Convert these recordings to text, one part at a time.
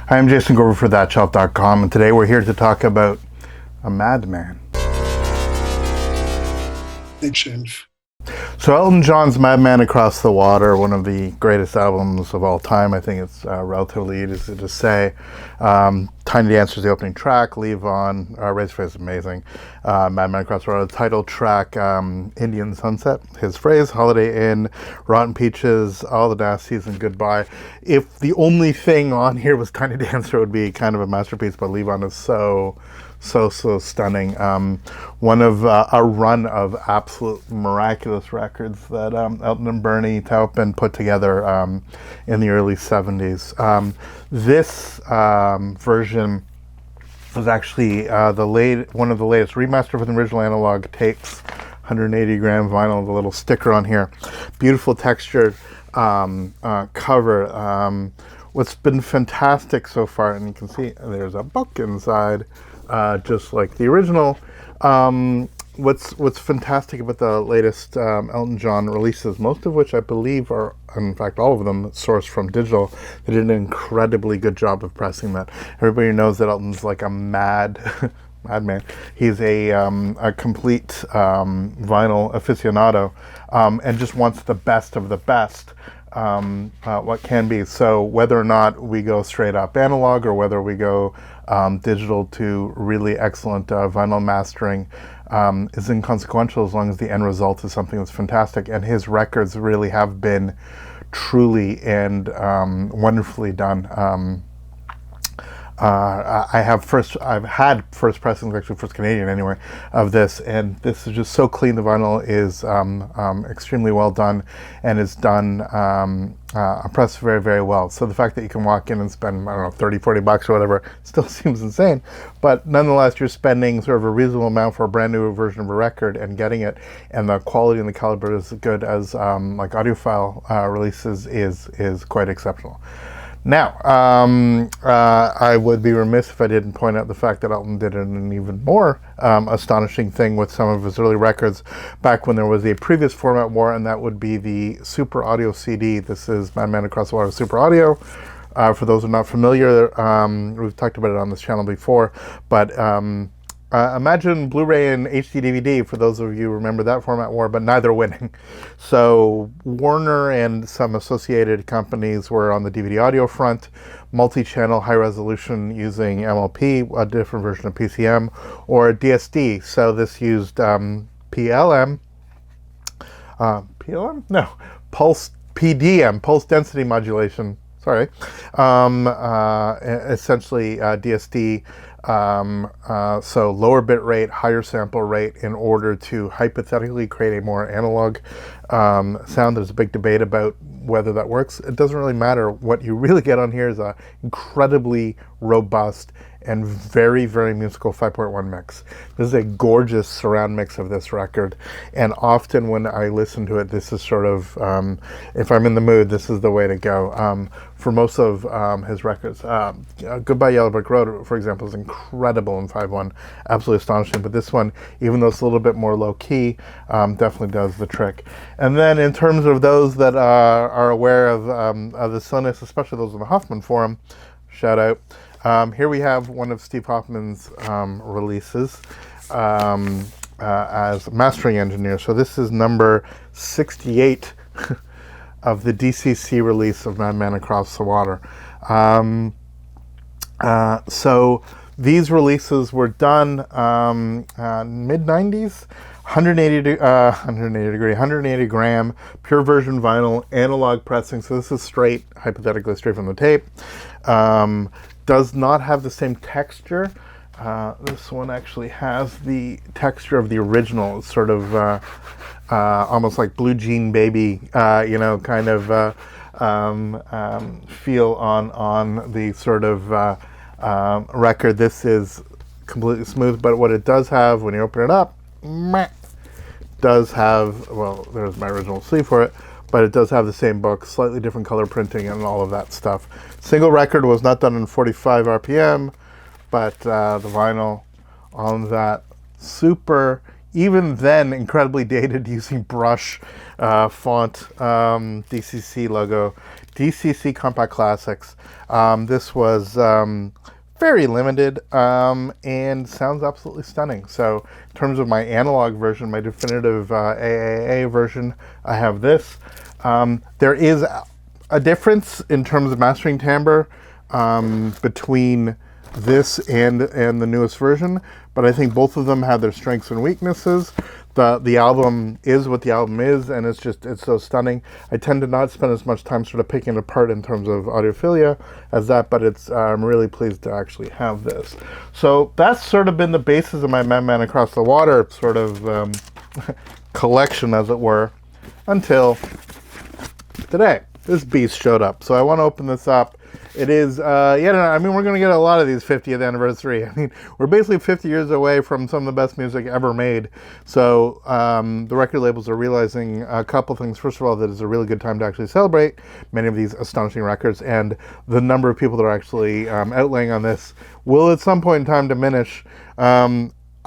Hi, I'm Jason Grover for thatshelf.com, and today we're here to talk about a madman. That shelf. So Elton John's Madman Across the Water, one of the greatest albums of all time. I think it's relatively easy to say. Tiny Dancer's the opening track. Leave On, Razorface is amazing. Madman Across the Water, the title track, Indian Sunset, his phrase, Holiday Inn, Rotten Peaches, All the Nasties, and Goodbye. If the only thing on here was Tiny Dancer, it would be kind of a masterpiece, but Leave On is so stunning. One of a run of absolute miraculous records that Elton and Bernie Taupin put together in the early 70s. This version was actually one of the latest remaster for the original analog tapes, 180 gram vinyl with a little sticker on here. Beautiful textured cover. What's been fantastic so far, and you can see there's a book inside, just like the original. What's fantastic about the latest Elton John releases, most of which I believe are, in fact, all of them sourced from digital. They did an incredibly good job of pressing that. Everybody knows that Elton's like a madman. He's a complete vinyl aficionado, and just wants the best of the best. What can be. So whether or not we go straight up analog or whether we go digital to really excellent vinyl mastering is inconsequential as long as the end result is something that's fantastic. And his records really have been truly and wonderfully done. I've had first pressings, actually first Canadian anyway, of this, and this is just so clean. The vinyl is extremely well done, and is done pressed very, very well. So the fact that you can walk in and spend, I don't know, 30, 40 bucks or whatever, still seems insane. But nonetheless, you're spending sort of a reasonable amount for a brand new version of a record and getting it, and the quality and the caliber is as good as like audiophile releases is quite exceptional. Now, I would be remiss if I didn't point out the fact that Elton did an even more astonishing thing with some of his early records back when there was a previous format war, and that would be the Super Audio CD. This is Madman Across the Water Super Audio. For those who are not familiar, we've talked about it on this channel before, but imagine Blu-ray and HD DVD, for those of you who remember that format war, but neither winning. So Warner and some associated companies were on the DVD audio front, multi-channel high resolution using MLP, a different version of PCM, or DSD. So this used PLM? No, Pulse PDM, Pulse Density Modulation. Sorry. Essentially DSD. So lower bit rate, higher sample rate in order to hypothetically create a more analog sound. There's a big debate about whether that works. It doesn't really matter. What you really get on here is a incredibly robust and very, very musical 5.1 mix. This is a gorgeous surround mix of this record, and often when I listen to it, this is sort of, if I'm in the mood, this is the way to go. For most of his records, Goodbye Yellow Brick Road, for example, is incredible in 5.1, absolutely astonishing, but this one, even though it's a little bit more low-key, definitely does the trick. And then in terms of those that are aware of the silliness, especially those in the Hoffman Forum, shout out. Here we have one of Steve Hoffman's releases as mastering engineer. So this is number 68 of the DCC release of Madman Across the Water. So these releases were done mid-90s, 180 gram, pure version vinyl, analog pressing. So this is hypothetically straight from the tape. Does not have the same texture. This one actually has the texture of the original. It's sort of almost like Blue Jean Baby, kind of feel on the sort of record. This is completely smooth, but what it does have when you open it up, does have, well, there's my original sleeve for it, but it does have the same book, slightly different color printing and all of that stuff. Single record was not done in 45 RPM, but the vinyl on that, super, even then incredibly dated, using brush font, DCC logo, DCC Compact Classics. This was very limited and sounds absolutely stunning. So in terms of my analog version, my definitive AAA version, I have this. There is a difference in terms of mastering timbre between this and the newest version, but I think both of them have their strengths and weaknesses. The album is what the album is, and it's so stunning. I tend to not spend as much time sort of picking it apart in terms of audiophilia as that, but I'm really pleased to actually have this. So that's sort of been the basis of my Madman Across the Water sort of collection, as it were, until today. This beast showed up. So I want to open this up. It is, I mean, we're going to get a lot of these 50th anniversary. I mean, we're basically 50 years away from some of the best music ever made. So the record labels are realizing a couple things. First of all, that it's a really good time to actually celebrate many of these astonishing records. And the number of people that are actually outlaying on this will at some point in time diminish.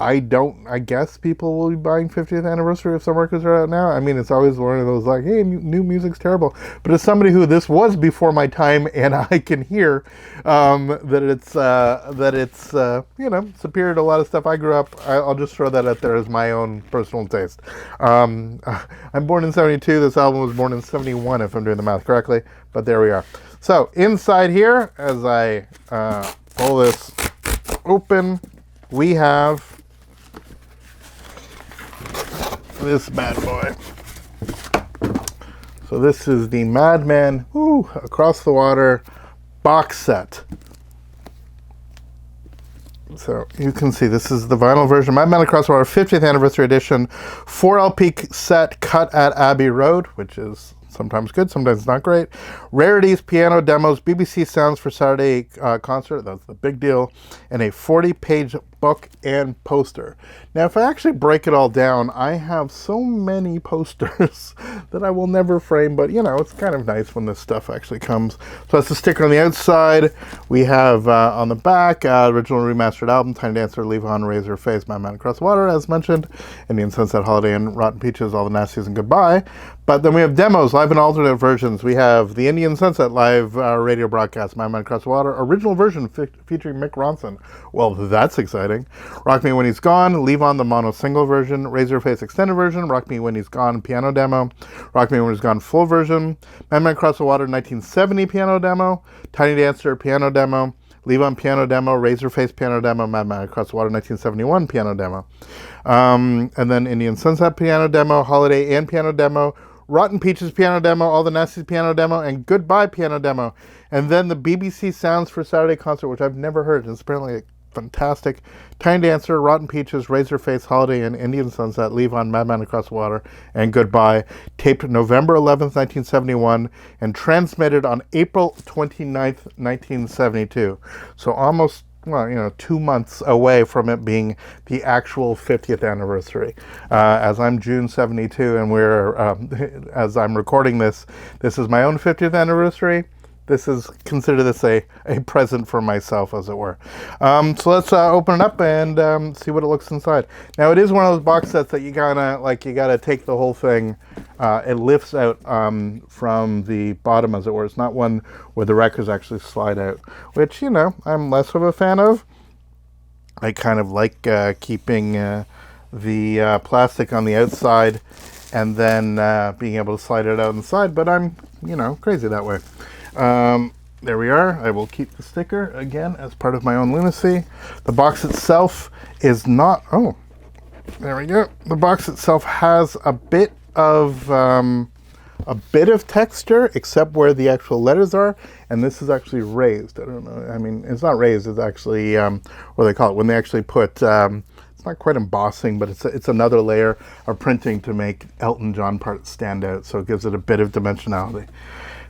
I guess people will be buying 50th anniversary if some records are out now. I mean, it's always one of those like, hey, new music's terrible. But as somebody who this was before my time, and I can hear that it's superior to a lot of stuff I grew up. I'll just throw that out there as my own personal taste. I'm born in 72. This album was born in 71, if I'm doing the math correctly. But there we are. So inside here, as I pull this open, we have this bad boy. So this is the Madman Across the Water box set. So you can see this is the vinyl version, Madman Across the Water 50th Anniversary Edition, 4 LP set cut at Abbey Road, which is sometimes good, sometimes not great. Rarities, piano demos, BBC Sounds for Saturday concert, that's the big deal, and a 40-page book and poster. Now, if I actually break it all down, I have so many posters that I will never frame, but it's kind of nice when this stuff actually comes. So that's the sticker on the outside. We have on the back, original remastered album, Tiny Dancer, Leave On, Razor Face, Madman Across the Water, as mentioned, Indian Sunset Holiday, and Rotten Peaches, All the Nasties, and Goodbye. But then we have demos, live and alternate versions. We have the Indian Sunset live radio broadcast, Madman Across the Water, original version featuring Mick Ronson. Well, that's exciting. Rock Me When He's Gone, Leave On, the mono single version, Razorface extended version, Rock Me When He's Gone piano demo, Rock Me When He's Gone full version, Madman Across the Water 1970 piano demo, Tiny Dancer piano demo, Leave On piano demo, Razorface piano demo, Madman Across the Water 1971 piano demo, and then Indian Sunset piano demo, Holiday and piano demo, Rotten Peaches piano demo, All the Nasties piano demo, and Goodbye piano demo. And then the BBC Sounds for Saturday concert, which I've never heard. It's apparently fantastic. Tiny Dancer, Rotten Peaches, Razorface, Holiday, and Indian Sunset, Leave On, Madman Across the Water, and Goodbye. Taped November 11th, 1971, and transmitted on April 29th, 1972. So almost 2 months away from it being the actual 50th anniversary. As I'm June 72, and as I'm recording this is my own 50th anniversary. Consider this a present for myself, as it were. So let's open it up and see what it looks inside. Now, it is one of those box sets that you gotta take the whole thing. It lifts out from the bottom, as it were. It's not one where the records actually slide out, which I'm less of a fan of. I kind of like keeping the plastic on the outside and then being able to slide it out inside. But I'm crazy that way. There we are. I will keep the sticker again as part of my own lunacy. The box itself is not. Oh, there we go. The box itself has a bit of texture, except where the actual letters are, and this is actually raised. I don't know. I mean, it's not raised. It's actually what do they call it when they actually put. It's not quite embossing, but it's another layer of printing to make Elton John parts stand out. So it gives it a bit of dimensionality.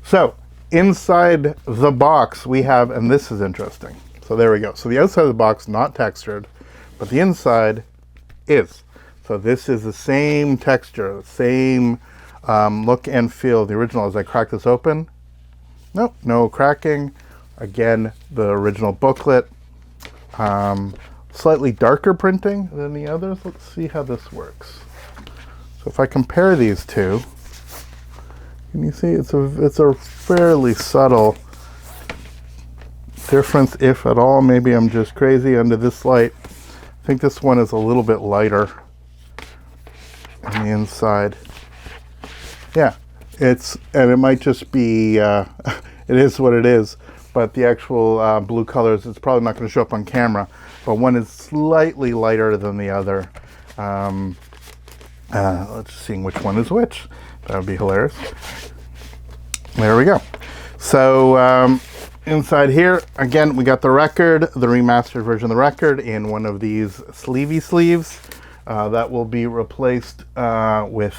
So. Inside the box we have, and this is interesting. So there we go. So the outside of the box, not textured, but the inside is. So this is the same texture, the same look and feel of the original. As I crack this open, nope, no cracking. Again, the original booklet. Slightly darker printing than the others. Let's see how this works. So if I compare these two, you Can you see? It's a fairly subtle difference, if at all. Maybe I'm just crazy under this light. I think this one is a little bit lighter on the inside. Yeah, and it might just be, it is what it is, but the actual blue colors, it's probably not going to show up on camera, but one is slightly lighter than the other. Let's see which one is which. That would be hilarious. There we go. So inside here, again, we got the record, the remastered version of the record in one of these sleevey sleeves. That will be replaced with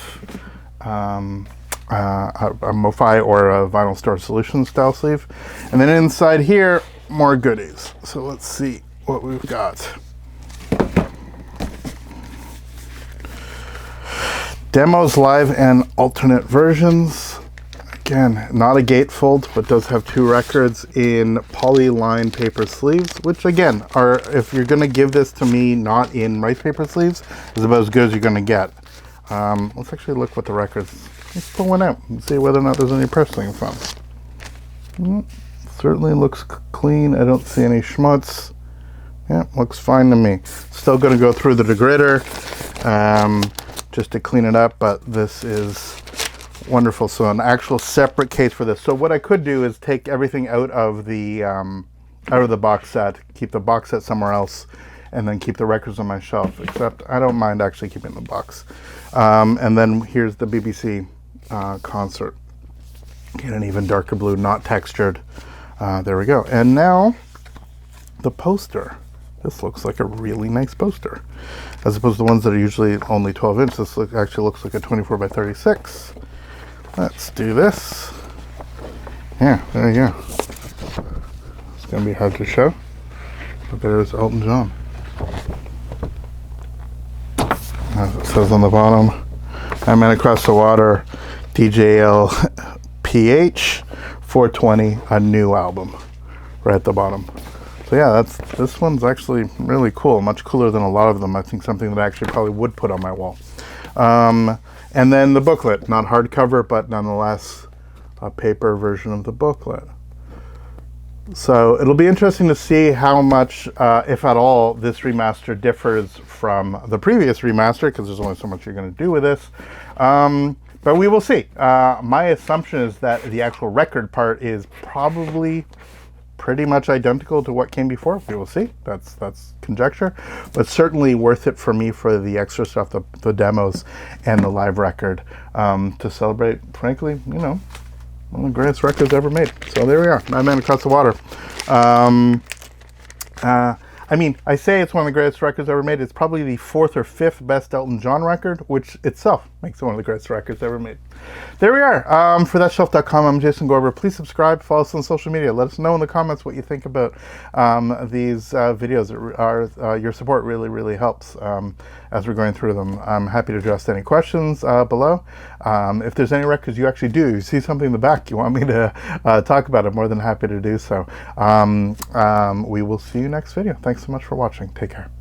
a MoFi or a Vinyl Store Solutions style sleeve. And then inside here, more goodies. So let's see what we've got. Demos, live, and alternate versions. Again, not a gatefold, but does have two records in polyline paper sleeves, which again, are, if you're going to give this to me not in rice paper sleeves, is about as good as you're going to get. Let's actually look what the records, let's pull one out and see whether or not there's any pressing from. Certainly looks clean. I don't see any schmutz. Yeah, looks fine to me. Still going to go through the degritter just to clean it up, but this is wonderful. So an actual separate case for this. So what I could do is take everything out of the box set, keep the box set somewhere else, and then keep the records on my shelf, except I don't mind actually keeping the box. And then here's the BBC concert in an even darker blue, not textured. There we go. And now the poster. This looks like a really nice poster, as opposed to the ones that are usually only 12 inch. This actually looks like a 24 by 36. Let's do this. Yeah, there you go. It's going to be hard to show, but there's Elton John. As it says on the bottom, MADMAN Across the Water, DJL PH 420, a new album, right at the bottom. So yeah, this one's actually really cool, much cooler than a lot of them. I think something that I actually probably would put on my wall. And then the booklet, not hardcover, but nonetheless a paper version of the booklet. So it'll be interesting to see how much, if at all, this remaster differs from the previous remaster, because there's only so much you're going to do with this. But we will see. My assumption is that the actual record part is probably pretty much identical to what came before. We will see. That's conjecture, but certainly worth it for me for the extra stuff, the demos and the live record, to celebrate, frankly, you know, one of the greatest records ever made. So there we are, MADMAN Across the Water. I mean, I say it's one of the greatest records ever made. It's probably the 4th or 5th best Elton John record, which itself makes it one of the greatest records ever made. There we are. For thatshelf.com, I'm Jason Gorber. Please subscribe, follow us on social media. Let us know in the comments what you think about these videos. Your support really, really helps as we're going through them. I'm happy to address any questions below. If there's any records you actually do, you see something in the back you want me to talk about, I'm more than happy to do so. We will see you next video. Thanks so much for watching. Take care.